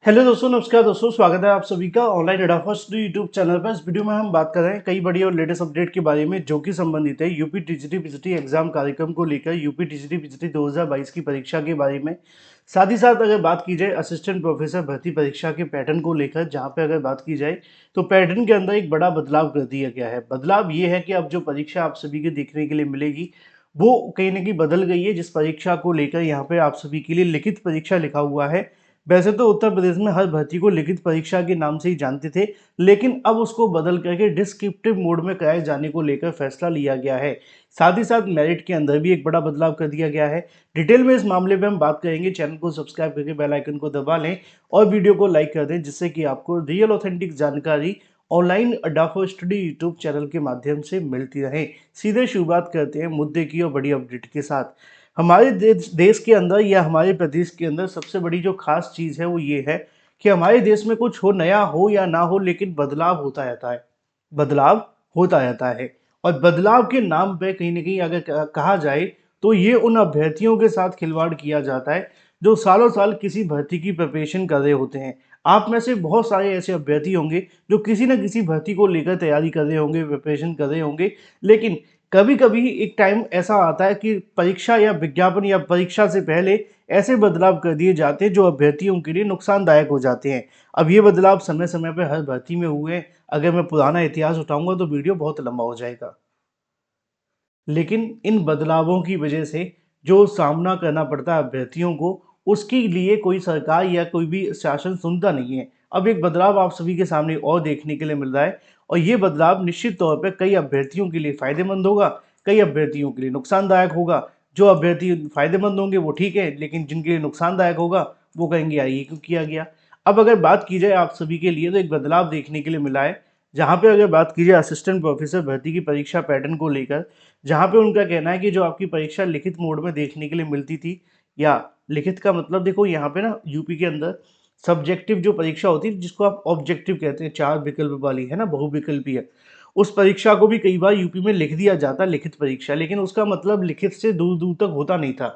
Hello दोस्तों, नमस्कार दोस्तों। स्वागत है आप सभी का ऑनलाइन अड्डा फर्स्ट यूट्यूब चैनल पर। इस वीडियो में हम बात कर रहे हैं कई बड़ी और लेटेस्ट अपडेट के बारे में जो कि संबंधित है यूपी टीजीटी पीजीटी एग्जाम कार्यक्रम को लेकर यूपी टीजीटी पीजीटी 2022 की परीक्षा के बारे में। साथ ही साथ अगर बात की जाए असिस्टेंट प्रोफेसर भर्ती परीक्षा के पैटर्न को लेकर, जहाँ पे अगर बात की जाए तो पैटर्न के अंदर एक बड़ा बदलाव कर दिया गया है। बदलाव ये है कि अब जो परीक्षा आप सभी के देखने के लिए मिलेगी वो कहीं ना कहीं बदल गई है। जिस परीक्षा को लेकर यहाँ पे आप सभी के लिए लिखित परीक्षा लिखा हुआ है। वैसे तो उत्तर प्रदेश में हर भर्ती को लिखित परीक्षा के नाम से ही जानते थे, लेकिन अब उसको बदल करके डिस्क्रिप्टिव मोड में कराए जाने को लेकर फैसला लिया गया है। साथ ही साथ मेरिट के अंदर भी एक बड़ा बदलाव कर दिया गया है। डिटेल में इस मामले में हम बात करेंगे। चैनल को सब्सक्राइब करके बेल आइकन को दबा लें और वीडियो को लाइक कर दें, जिससे कि आपको रियल ऑथेंटिक जानकारी ऑनलाइन अड्डा फॉर स्टडी यूट्यूब चैनल के माध्यम से मिलती रहे। सीधे शुरुआत करते हैं मुद्दे की और बड़ी अपडेट के साथ। हमारे देश के अंदर या हमारे प्रदेश के अंदर सबसे बड़ी जो खास चीज़ है वो ये है कि हमारे देश में कुछ हो, नया हो या ना हो, लेकिन बदलाव होता रहता है। बदलाव होता रहता है। और बदलाव के नाम पे कहीं ना कहीं अगर कहा जाए तो ये उन अभ्यर्थियों के साथ खिलवाड़ किया जाता है जो सालों साल किसी भर्ती की प्रिपरेशन कर रहे होते हैं। आप में से बहुत सारे ऐसे अभ्यर्थी होंगे जो किसी न किसी भर्ती को लेकर तैयारी कर रहे होंगे, प्रिपरेशन कर रहे होंगे, लेकिन कभी कभी एक टाइम ऐसा आता है कि परीक्षा या विज्ञापन या परीक्षा से पहले ऐसे बदलाव कर दिए जाते हैं जो अभ्यर्थियों के लिए नुकसानदायक हो जाते हैं। अब ये बदलाव समय समय पर हर भर्ती में हुए हैं। अगर मैं पुराना इतिहास उठाऊंगा तो वीडियो बहुत लंबा हो जाएगा, लेकिन इन बदलावों की वजह से जो सामना करना पड़ता है अभ्यर्थियों को, उसके लिए कोई सरकार या कोई भी शासन सुनता नहीं है। अब एक बदलाव आप सभी के सामने और देखने के लिए मिल रहा है, और ये बदलाव निश्चित तौर पर कई अभ्यर्थियों के लिए फायदेमंद होगा, कई अभ्यर्थियों के लिए नुकसानदायक होगा। जो अभ्यर्थी फायदेमंद होंगे वो ठीक है, लेकिन जिनके लिए नुकसानदायक होगा वो कहेंगे यार ये क्यों किया गया। अब अगर बात की जाए आप सभी के लिए तो एक बदलाव देखने के लिए मिला है, जहाँ पे अगर बात की जाए असिस्टेंट प्रोफेसर भर्ती की परीक्षा पैटर्न को लेकर, जहाँ पे उनका कहना है कि जो आपकी परीक्षा लिखित मोड में देखने के लिए मिलती थी, या लिखित का मतलब देखो यहाँ पे ना यूपी के अंदर सब्जेक्टिव जो परीक्षा होती है जिसको आप ऑब्जेक्टिव कहते हैं, 4 विकल्प वाली है ना, बहुविकल्पीय, उस परीक्षा को भी कई बार यूपी में लिख दिया जाता लिखित परीक्षा, लेकिन उसका मतलब लिखित से दूर दूर तक होता नहीं था,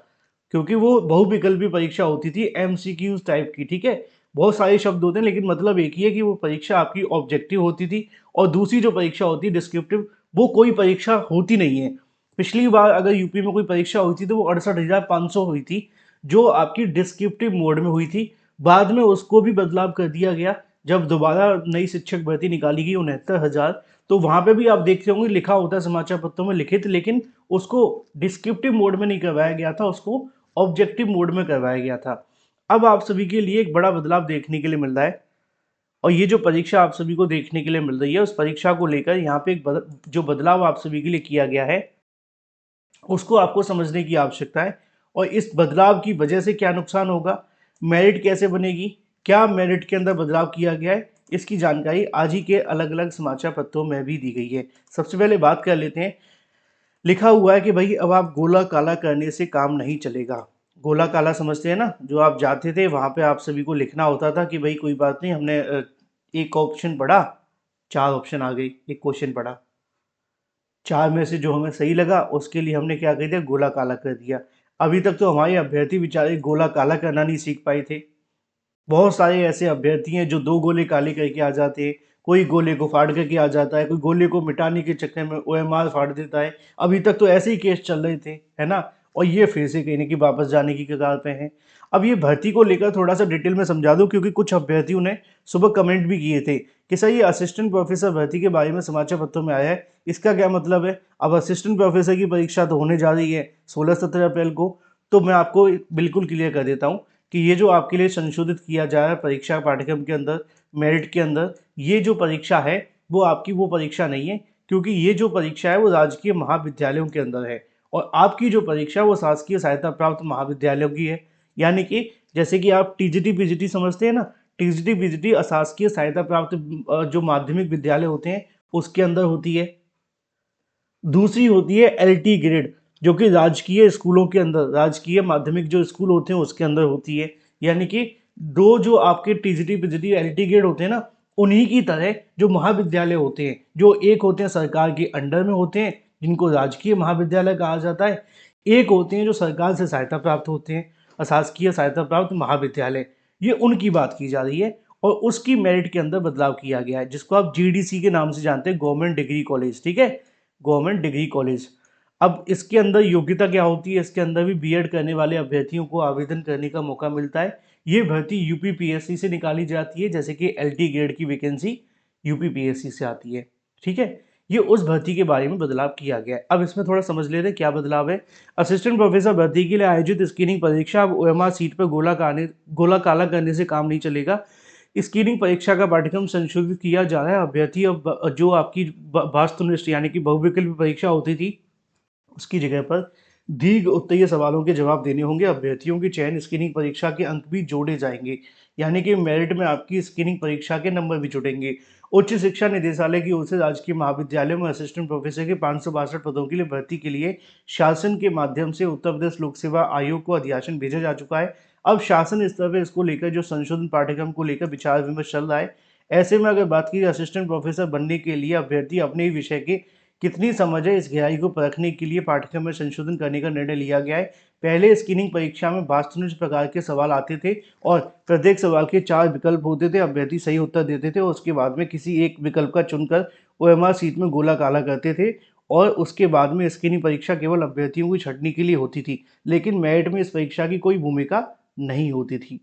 क्योंकि वो बहुविकल्पी परीक्षा होती थी, एमसीक्यूज टाइप की। ठीक है, बहुत सारे शब्द होते हैं लेकिन मतलब एक ही है कि वो परीक्षा आपकी ऑब्जेक्टिव होती थी। और दूसरी जो परीक्षा होती है डिस्क्रिप्टिव, वो कोई परीक्षा होती नहीं है। पिछली बार अगर यूपी में कोई परीक्षा हुई थी तो वो 68,500 हुई थी, जो आपकी डिस्क्रिप्टिव मोड में हुई थी। बाद में उसको भी बदलाव कर दिया गया जब दोबारा नई शिक्षक भर्ती निकाली गई 69,000। तो वहां पे भी आप देखते होंगे लिखा होता है समाचार पत्रों में लिखित, लेकिन उसको डिस्क्रिप्टिव मोड में नहीं करवाया गया था, उसको ऑब्जेक्टिव मोड में करवाया गया था। अब आप सभी के लिए एक बड़ा बदलाव देखने के लिए मिल रहा है, और ये जो परीक्षा आप सभी को देखने के लिए मिल रही है उस परीक्षा को लेकर यहाँ पे जो बदलाव आप सभी के लिए किया गया है उसको आपको समझने की आवश्यकता है। और इस बदलाव की वजह से क्या नुकसान होगा, मेरिट कैसे बनेगी, क्या मेरिट के अंदर बदलाव किया गया है, इसकी जानकारी आज ही के अलग अलग समाचार पत्रों में भी दी गई है। सबसे पहले बात कर लेते हैं। लिखा हुआ है कि भाई अब आप गोला काला करने से काम नहीं चलेगा। गोला काला समझते हैं ना, जो आप जाते थे वहां पे आप सभी को लिखना होता था कि भाई कोई बात नहीं, हमने एक ऑप्शन पढ़ा, 4 ऑप्शन आ गई, एक क्वेश्चन पढ़ा, 4 में से जो हमें सही लगा उसके लिए हमने क्या कर दिया, गोला काला कर दिया। अभी तक तो हमारे अभ्यर्थी बेचारे गोला काला करना नहीं सीख पाए थे। बहुत सारे ऐसे अभ्यर्थी हैं जो 2 गोले काले करके आ जाते हैं, कोई गोले को फाड़ करके आ जाता है, कोई गोले को मिटाने के चक्कर में ओएमआर फाड़ देता है। अभी तक तो ऐसे ही केस चल रहे थे, है ना, और ये फिर से कहीं ना कहीं वापस जाने की कगार पे हैं। अब ये भर्ती को लेकर थोड़ा सा डिटेल में समझा दूं, क्योंकि कुछ अभ्यर्थियों ने सुबह कमेंट भी किए थे कि सर ये असिस्टेंट प्रोफेसर भर्ती के बारे में समाचार पत्रों में आया है, इसका क्या मतलब है। अब असिस्टेंट प्रोफेसर की परीक्षा तो होने जा रही है 16-17 अप्रैल को। तो मैं आपको बिल्कुल क्लियर कर देता हूँ कि ये जो आपके लिए संशोधित किया जा रहा है परीक्षा पाठ्यक्रम के अंदर, मेरिट के अंदर, ये जो परीक्षा है वो आपकी वो परीक्षा नहीं है, क्योंकि ये जो परीक्षा है वो राजकीय महाविद्यालयों के अंदर है, और आपकी जो परीक्षा है वो शासकीय सहायता प्राप्त महाविद्यालयों की है। यानी कि जैसे कि आप टीजीटी पीजीटी समझते हैं ना, टीजीटी पीजीटी अशासकीय सहायता प्राप्त जो माध्यमिक विद्यालय होते हैं उसके अंदर होती है। दूसरी होती है एलटी ग्रेड, जो कि राजकीय स्कूलों के अंदर, राजकीय माध्यमिक जो स्कूल होते हैं उसके अंदर होती है। यानी कि दो जो आपके टीजीटी पीजीटी एलटी ग्रेड होते हैं ना, उन्हीं की तरह जो महाविद्यालय होते हैं, जो एक होते हैं सरकार के अंडर में होते हैं जिनको राजकीय महाविद्यालय कहा जाता है, एक होते हैं जो सरकार से सहायता प्राप्त होते हैं, अशासकीय सहायता प्राप्त महाविद्यालय। ये उनकी बात की जा रही है और उसकी मेरिट के अंदर बदलाव किया गया है, जिसको आप जीडीसी के नाम से जानते हैं, गवर्नमेंट डिग्री कॉलेज। ठीक है, गवर्नमेंट डिग्री कॉलेज। अब इसके अंदर योग्यता क्या होती है, इसके अंदर भी बीएड करने वाले अभ्यर्थियों को आवेदन करने का मौका मिलता है। ये भर्ती यूपीपीएससी से निकाली जाती है, जैसे कि एलटी ग्रेड की वैकेंसी यूपीपीएससी से आती है। ठीक है, ये उस भर्ती के बारे में बदलाव किया गया है। अब इसमें थोड़ा समझ लेते हैं क्या बदलाव है। असिस्टेंट प्रोफेसर भर्ती के लिए आयोजित स्क्रीनिंग परीक्षा अब ओएमआर सीट पर गोला काला करने से काम नहीं चलेगा। स्क्रीनिंग परीक्षा का पाठ्यक्रम संशोधित किया जा रहा है। अभ्यर्थी अब जो आपकी वास्तुनिष्ठ यानी कि बहुविकल्पीय परीक्षा होती थी, उसकी जगह पर दीर्घ उत्तरीय सवालों के जवाब देने होंगे। अभ्यर्थियों की चयन स्क्रीनिंग परीक्षा के अंक भी जोड़े जाएंगे, यानी कि मेरिट में आपकी स्क्रीनिंग परीक्षा के नंबर भी जुड़ेंगे। उच्च शिक्षा निदेशालय की ओर से राजकीय महाविद्यालयों में असिस्टेंट प्रोफेसर के 562 पदों के लिए भर्ती के लिए शासन के माध्यम से उत्तर प्रदेश लोक सेवा आयोग को अधियाचन भेजा जा चुका है। अब शासन स्तर पर इसको लेकर जो संशोधन पाठ्यक्रम को लेकर विचार विमर्श चल रहा है। ऐसे में अगर बात की असिस्टेंट प्रोफेसर बनने के लिए अभ्यर्थी अपने ही विषय के कितनी समझ है, इस गहराई को परखने के लिए पाठ्यक्रम में संशोधन करने का निर्णय लिया गया है। पहले स्क्रीनिंग परीक्षा में 52 प्रकार के सवाल आते थे और प्रत्येक सवाल के 4 विकल्प होते थे। अभ्यर्थी सही उत्तर देते थे और उसके बाद में किसी एक विकल्प का चुनकर ओएमआर सीट में गोला काला करते थे और उसके बाद में स्क्रीनिंग परीक्षा केवल अभ्यर्थियों को छंटनी के लिए होती थी, लेकिन मेरिट में इस परीक्षा की कोई भूमिका नहीं होती थी।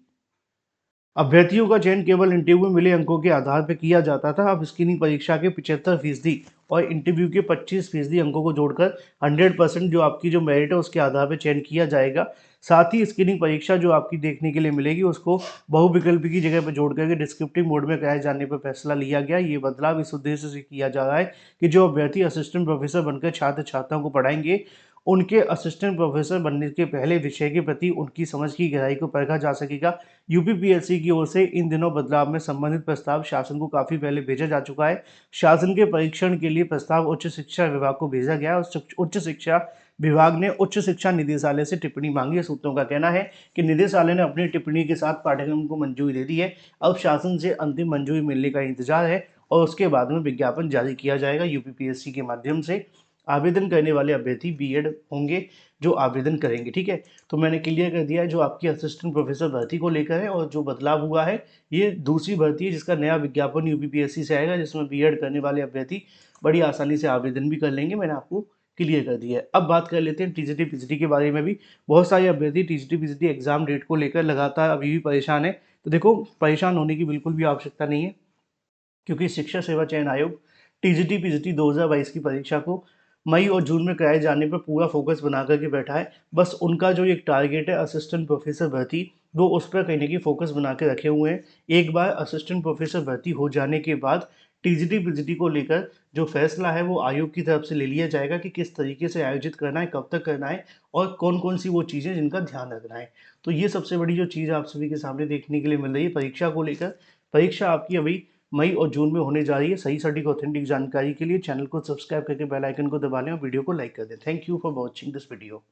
अभ्यर्थियों का चयन केवल इंटरव्यू में मिले अंकों के आधार पर किया जाता था। अब स्क्रीनिंग परीक्षा के 75% और इंटरव्यू के 25% अंकों को जोड़कर 100% जो आपकी जो मेरिट है उसके आधार पर चयन किया जाएगा। साथ ही स्क्रीनिंग परीक्षा जो आपकी देखने के लिए मिलेगी उसको बहुविकल्पी की जगह पर जोड़ करके डिस्क्रिप्टिव मोड में कराए जाने पर फैसला लिया गया। ये बदलाव इस उद्देश्य से किया जा रहा है कि जो अभ्यर्थी असिस्टेंट प्रोफेसर बनकर छात्र छात्राओं को पढ़ाएंगे, उनके असिस्टेंट प्रोफेसर बनने के पहले विषय के प्रति उनकी समझ की गहराई को परखा जा सकेगा। यूपीपीएससी की ओर से इन दिनों बदलाव में संबंधित प्रस्ताव शासन को काफी पहले भेजा जा चुका है। शासन के परीक्षण के लिए प्रस्ताव उच्च शिक्षा विभाग को भेजा गया है और उच्च शिक्षा विभाग ने उच्च शिक्षा निदेशालय से टिप्पणी मांगी है। सूत्रों का कहना है कि निदेशालय ने अपनी टिप्पणी के साथ पाठ्यक्रम को मंजूरी दे दी है। अब शासन से अंतिम मंजूरी मिलने का इंतजार है और उसके बाद में विज्ञापन जारी किया जाएगा। यूपीपीएससी के माध्यम से आवेदन करने वाले अभ्यर्थी बीएड होंगे जो आवेदन करेंगे। ठीक है, तो मैंने क्लियर कर दिया है जो आपकी असिस्टेंट प्रोफेसर भर्ती को लेकर है। और जो बदलाव हुआ है ये दूसरी भर्ती है जिसका नया विज्ञापन यूपीपीएससी से आएगा, जिसमें बीएड करने वाले अभ्यर्थी बड़ी आसानी से आवेदन भी कर लेंगे। मैंने आपको क्लियर कर दिया है। अब बात कर लेते हैं टीजीटी पीजीटी के बारे में भी। बहुत सारे अभ्यर्थी टीजीटी पीजीटी एग्जाम डेट को लेकर लगातार अभी भी परेशान है। तो देखो, परेशान होने की बिल्कुल भी आवश्यकता नहीं है, क्योंकि शिक्षा सेवा चयन आयोग टीजीटी पीजीटी 2022 की परीक्षा को मई और जून में कराए जाने पर पूरा फोकस बना करके बैठा है। बस उनका जो एक टारगेट है असिस्टेंट प्रोफेसर भर्ती, वो उस पर कहीं ना कहीं फोकस बना के रखे हुए हैं। एक बार असिस्टेंट प्रोफेसर भर्ती हो जाने के बाद टीजीटी पीजीटी को लेकर जो फैसला है वो आयोग की तरफ से ले लिया जाएगा कि किस तरीके से आयोजित करना है, कब तक करना है और कौन कौन सी वो चीज़ें जिनका ध्यान रखना है। तो ये सबसे बड़ी जो चीज़ आप सभी के सामने देखने के लिए मिल रही है परीक्षा को लेकर। परीक्षा आपकी अभी मई और जून में होने जा रही है। सही सटीक ऑथेंटिक जानकारी के लिए चैनल को सब्सक्राइब करके बेल आइकन को दबा लें और वीडियो को लाइक कर दें। Thank you for watching this video.